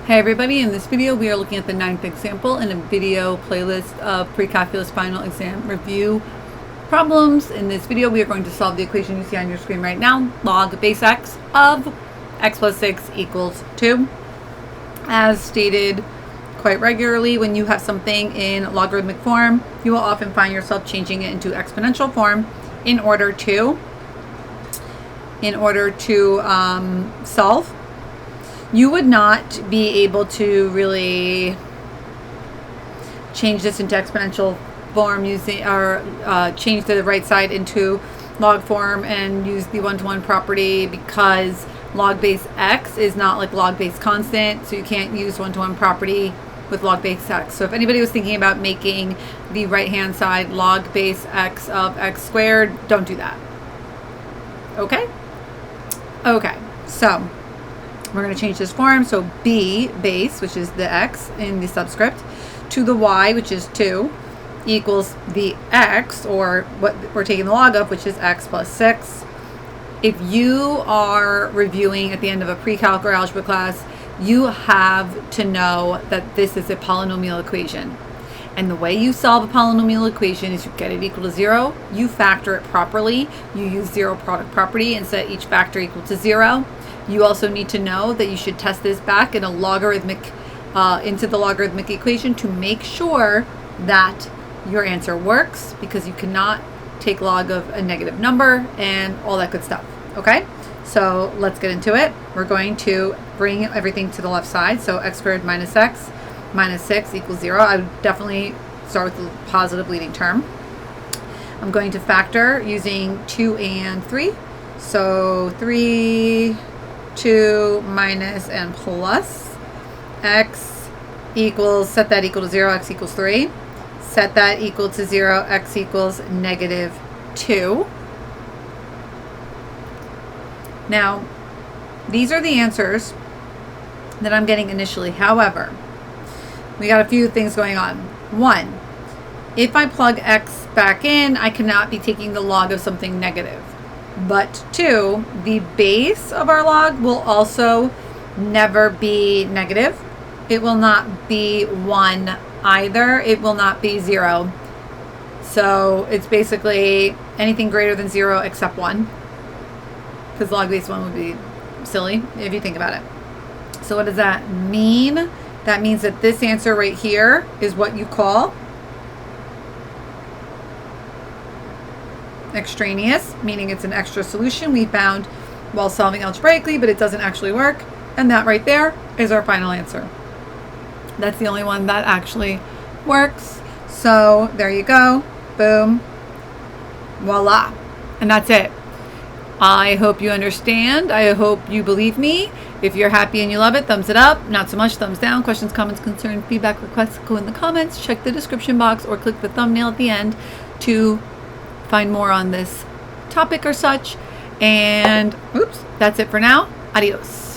Hey everybody, in this video we are looking at the 9th example in a video playlist of pre-calculus final exam review problems. In this video we are going to solve the equation you see on your screen right now, log base x of x plus 6 equals 2. As stated quite regularly, when you have something in logarithmic form, you will often find yourself changing it into exponential form in order to solve. You would not be able to really change this into exponential form using, or change the right side into log form and use the one-to-one property, because log base x is not like log base constant, so you can't use one-to-one property with log base x. So if anybody was thinking about making the right-hand side log base x of x squared, don't do that. Okay? Okay, so we're going to change this form. So b base, which is the x in the subscript, to the y, which is 2, equals the x, or what we're taking the log of, which is x plus 6. If you are reviewing at the end of a pre-calc or algebra class, you have to know that this is a polynomial equation. And the way you solve a polynomial equation is you get it equal to 0, you factor it properly, you use zero product property and set each factor equal to 0. You also need to know that you should test this back in a logarithmic, into the logarithmic equation to make sure that your answer works, because you cannot take log of a negative number and all that good stuff. Okay, so let's get into it. We're going to bring everything to the left side. So x squared minus x minus 6 equals 0. I would definitely start with the positive leading term. I'm going to factor using 2 and 3. So 3, 2 minus and plus x equals, set that equal to 0, x equals 3. Set that equal to 0, x equals negative 2. Now, these are the answers that I'm getting initially. However, we got a few things going on. 1, if I plug x back in, I cannot be taking the log of something negative. But 2, the base of our log will also never be negative. It will not be 1 either. It will not be 0. So it's basically anything greater than 0 except 1, because log base 1 would be silly if you think about it. So what does that mean? That means that this answer right here is what you call extraneous, meaning it's an extra solution we found while solving algebraically, but it doesn't actually work. And that right there is our final answer. That's the only one that actually works. So there you go. Boom. Voila. And that's it. I hope you understand. I hope you believe me. If you're happy and you love it, thumbs it up. Not so much, thumbs down. Questions, comments, concerns, feedback, requests, go in the comments. Check the description box or click the thumbnail at the end to find more on this topic or such. And oops, that's it for now. Adios.